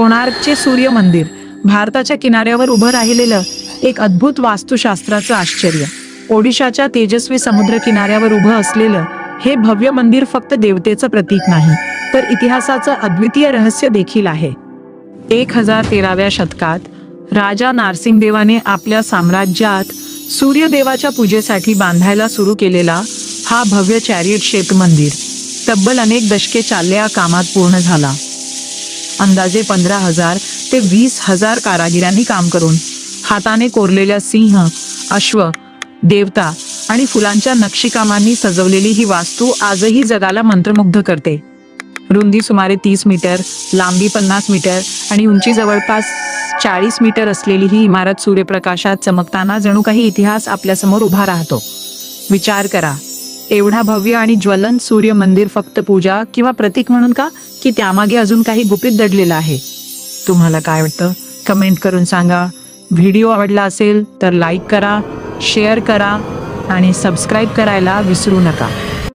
कोणार्कचे सूर्य मंदिर भारताच्या किनाऱ्यावर उभं राहिलेलं एक अद्भुत वास्तुशास्त्राचं आश्चर्य। ओडिशाच्या तेजस्वी समुद्र किनाऱ्यावर उभं असलेलं हे भव्य मंदिर फक्त देवतेचं प्रतीक नाही, तर इतिहासाचं अद्वितीय रहस्य देखील आहे। 1013व्या शतकात राजा नारसिंगदेवाने आपल्या साम्राज्यात सूर्यदेवाच्या पूजेसाठी बांधायला सुरू केलेला हा भव्य चॅरियट शेप मंदिर तब्बल अनेक दशके चाललेल्या कामात पूर्ण झाला। अंदाजे 15,000 ते 20,000 कारागिरांनी काम करून हाताने कोरलेल्या सिंह, अश्व, देवता आणि फुलांच्या नक्षीकामांनी सजवलेली ही वास्तू आजही जगाला मंत्रमुग्ध करते। रुंदी सुमारे 30 मीटर, लांबी 50 मीटर आणि उंची जवळपास 40 मीटर असलेली ही इमारत सूर्यप्रकाशात चमकताना जणू काही इतिहास आपल्यासमोर उभा राहतो। विचार करा, एवढा भव्य आणि ज्वलंत सूर्य मंदिर फक्त पूजा किंवा प्रतीक म्हणून का, की त्यामागे अजून काही गुपित दडलेलं आहे? तुम्हाला काय वाटतं? कमेंट करून सांगा। व्हिडिओ आवडला असेल तर लाईक करा, शेअर करा आणि सबस्क्राईब करायला विसरू नका।